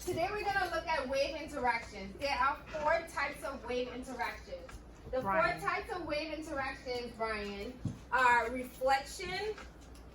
Today we're going to look at wave interactions. There are 4 types of wave interactions. The 4 types of wave interactions, Brian, are reflection,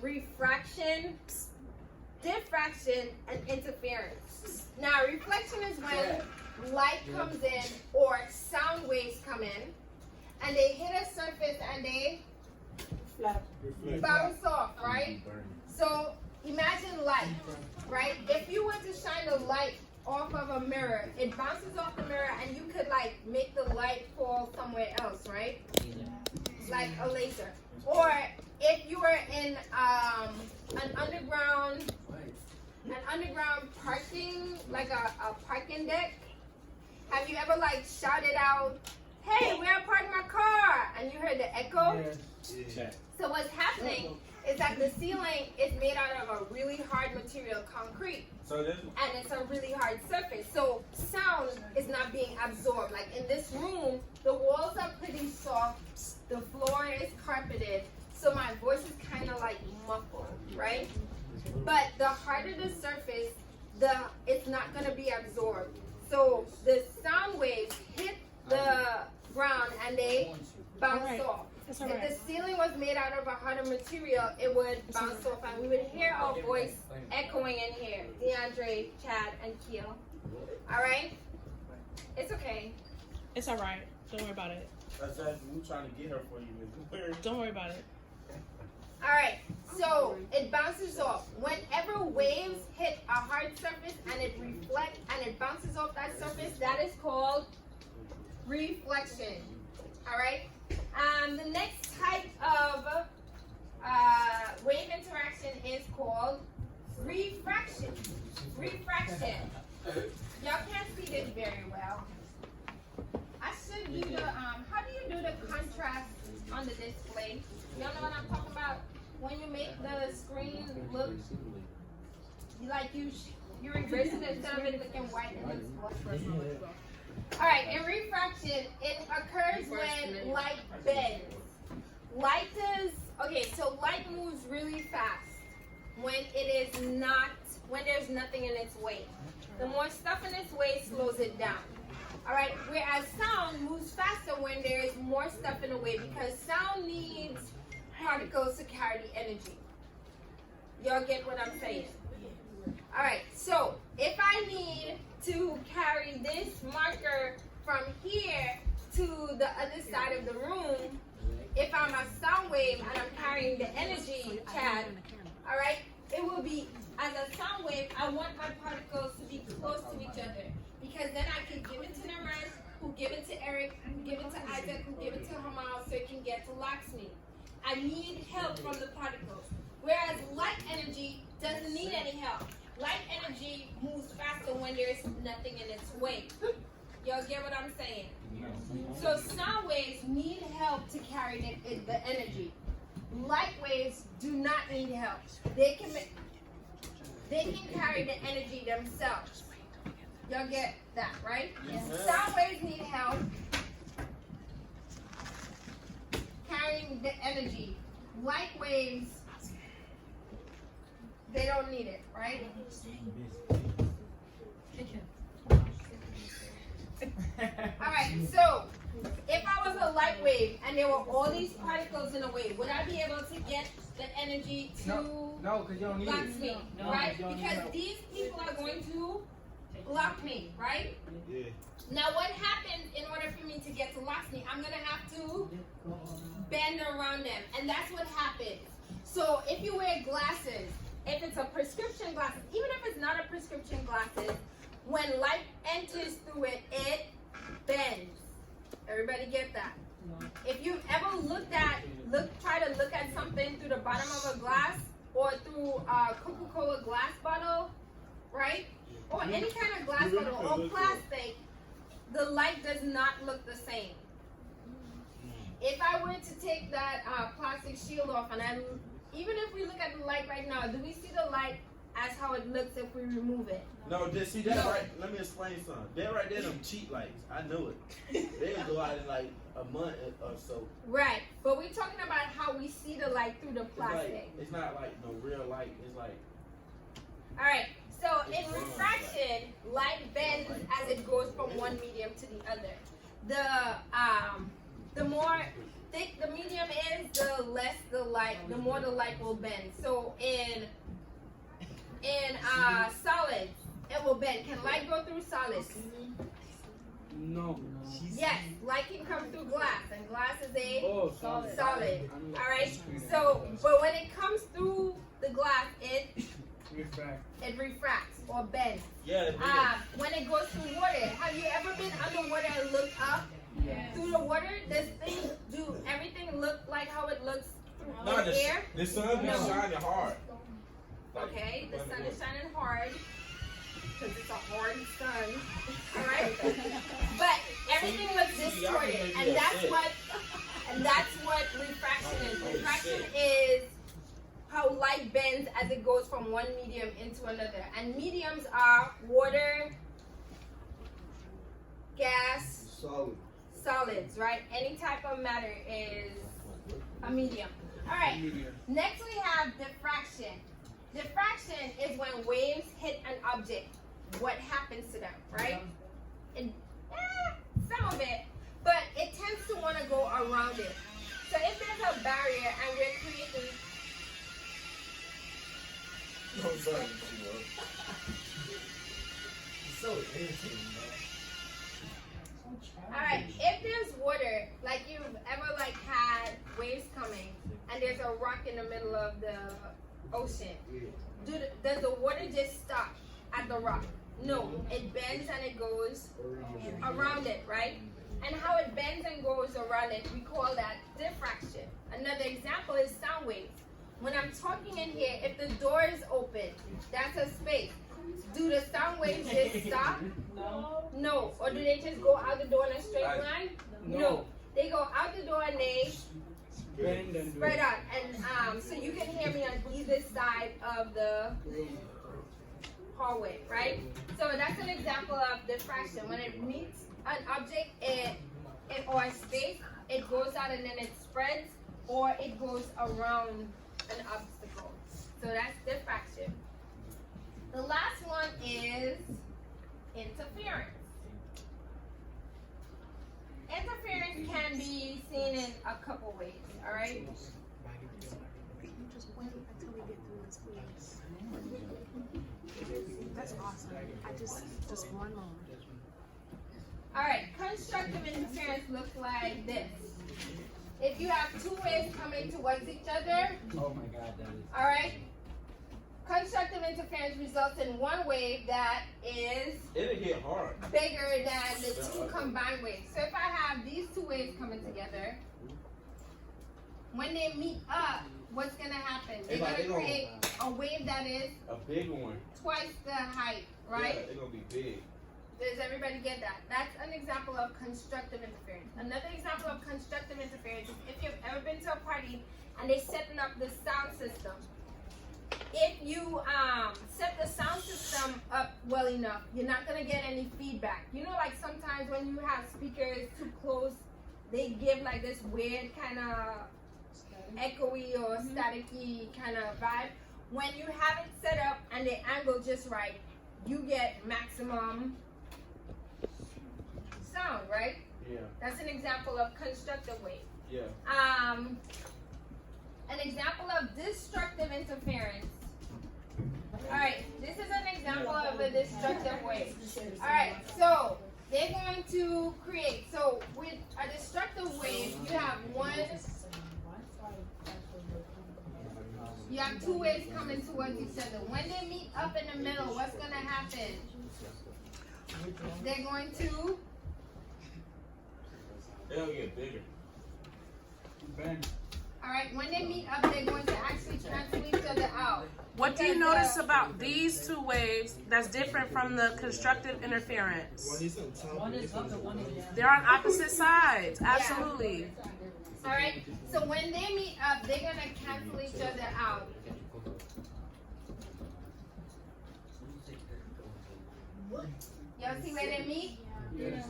refraction, diffraction, and interference. Now, reflection is when light comes in or sound waves come in, and they hit a surface and they bounce off, right? So imagine light, right? If you were to shine a light off of a mirror, it bounces off the mirror and you could like make the light fall somewhere else, right? Like a laser. Or if you were in an underground parking, like a parking deck, have you ever like shouted out, "Hey, where I parked my car?" and you heard the echo? Yeah. So what's happening is that the ceiling is made out of a really hard material, concrete. And it's a really hard surface. So sound is not being absorbed. Like in this room, the walls are pretty soft, the floor is carpeted, so my voice is kind of like muffled, right? But the harder the surface, it's not going to be absorbed. So the sound waves hit the ground and they bounce off. If the ceiling was made out of a harder material, it would bounce off and we would hear our voice echoing in here. DeAndre, Chad, and Keel. Alright? It's okay. It's alright. Don't worry about it. We're trying to get her for you. Don't worry about it. Alright, so it bounces off. Whenever waves hit a hard surface and it reflects and it bounces off that surface, that is called reflection. Alright? The next type of wave interaction is called refraction. Refraction. Y'all can't see this very well. I should do the, how do you do the contrast on the display? Y'all know what I'm talking about? When you make the screen look like you reverse it instead of it looking white, it looks black. Alright, in refraction, it occurs when light bends. Light moves really fast when there's nothing in its way. The more stuff in its way slows it down. Alright, whereas sound moves faster when there is more stuff in the way because sound needs particles to carry the energy. Y'all get what I'm saying? Alright, so if I need to carry this marker from here to the other side of the room, if I'm a sound wave and I'm carrying the energy, Chad, alright, it will be, as a sound wave, I want my particles to be close to each other because then I can give it to Naran, who give it to Eric, who give it to Isaac, who give it to Hamal, so it can get to Lakshmi. I need help from the particles. Whereas light energy doesn't need any help. Light energy moves faster when there's nothing in its way. Y'all get what I'm saying? So sound waves need help to carry the energy. Light waves do not need help. They can carry the energy themselves. Y'all get that, right? Yes. Sound waves need help carrying the energy. Light waves, they don't need it, right? Alright, so if I was a light wave and there were all these particles in a wave, would I be able to get the energy to No, because you don't need me, right? Because these people are going to block me, right? Yeah. Now what happens in order for me to get to Lakshmi? I'm going to have to bend around them. And that's what happens. So if you wear glasses, if it's a prescription glasses, even if it's not a prescription glasses, when light enters through it, it bends. Everybody get that? If you've ever try to look at something through the bottom of a glass or through a Coca-Cola glass bottle, right? Or any kind of glass bottle or plastic, the light does not look the same. If I were to take that plastic shield off, and even if we look at the light right now, do we see the light as how it looks if we remove it? No, see that right? Let me explain something. That right there, them cheap lights. I know it. They'll go out in like a month or so. Right, but we're talking about how we see the light through the plastic. It's not like no real light. It's like. All right. So in refraction, light the more thick the medium is, the less the more the light will bend. So in solids, it will bend. Can light go through solids? No. Yes, light can come through glass, and glass is a solid. solid. All right. So, but when it comes through the glass, it refracts or bends. Yeah. When it goes through water, have you ever been underwater and looked up through the water? Does everything look like how it looks through the air? The sun is shining hard. Okay, the sun is shining hard because it's a hard sun. All right, but everything looks distorted, and that's what refraction is. Refraction is how light bends as it goes from one medium into another. And mediums are water, gas, solids, right? Any type of matter is a medium. All right, next we have diffraction. Diffraction is when waves hit an object. What happens to them, right? Some of it, but it tends to want to go around it. So if there's a barrier and we're creating so irritating, Alright, if there's water, like you've ever had waves coming and there's a rock in the middle of the ocean, does the water just stop at the rock? No, it bends and it goes around it, right? And how it bends and goes around it, we call that diffraction. Another example is sound waves. When I'm talking in here, if the door is open, that's a space. Do the sound waves just stop? No. Or do they just go out the door in a straight line? No. They go out the door and they spread out. And so you can hear me on either side of the hallway, right? So that's an example of diffraction. When it meets an object or a space, it goes out and then it spreads, or it goes around an obstacle. So that's diffraction. The last one is interference. Interference can be seen in a couple ways, all right? Just wait until we get through this, please. That's awesome. Just one more. All right, constructive interference looks like this. If you have two waves coming towards each other, Oh my God, that is. all right, constructive interference results in one wave that is It'll get hard. bigger than the two combined waves. So if I have these two waves coming together, when they meet up, what's gonna happen? They're gonna create a wave that is A big one. twice the height, right? Yeah, they're gonna be big. Does everybody get that? That's an example of constructive interference. Another example of constructive interference is if you've ever been to a party and they're setting up the sound system. If you set the sound system up well enough, you're not gonna get any feedback. You know, like sometimes when you have speakers too close, they give like this weird kind of echoey or staticky kind of vibe. When you have it set up and the angle just right, you get maximum sound, right? Yeah. That's an example of constructive wave. Yeah. An example of destructive interference. All right, this is an example of a destructive wave. All right, so they're going to create. So with a destructive wave, you have two waves coming towards each other. When they meet up in the middle, what's going to happen? They're going to They'll get bigger. Bend. all right, when they meet up, they're going to actually cancel each other out. What do you notice about these two waves that's different from the constructive interference? One is up and one is down. They're on opposite sides. Absolutely. All right, so when they meet up, they're going to cancel each other out. Y'all see where they meet? Yeah.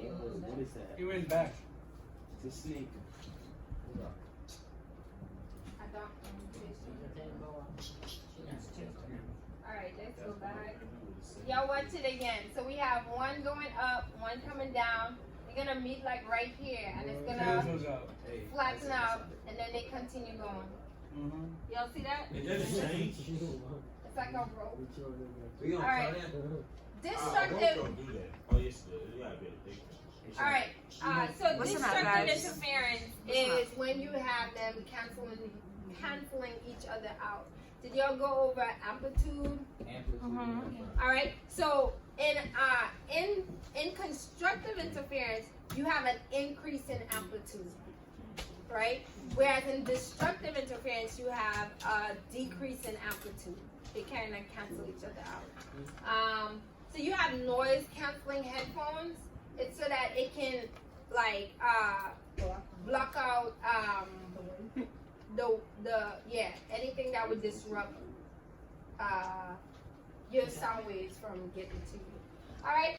What is that? He went back. It's a snake. I don't. All right, let's go back. Y'all watch it again. So we have one going up, one coming down. They're gonna meet like right here, and it's gonna flatten out, and then they continue going. Y'all see that? It doesn't change. It's like a rope. We gonna Alright. try that? Destructive. Don't do that. Oh, yes, it does. You gotta be able to think. All right. So Listen up, destructive guys. interference is when you have them canceling each other out. Did y'all go over amplitude? All right. So in constructive interference, you have an increase in amplitude, right? Whereas in destructive interference, you have a decrease in amplitude. They kind of cancel each other out. So you have noise canceling headphones. It's so that it can like block out anything that would disrupt your sound waves from getting to you. All right.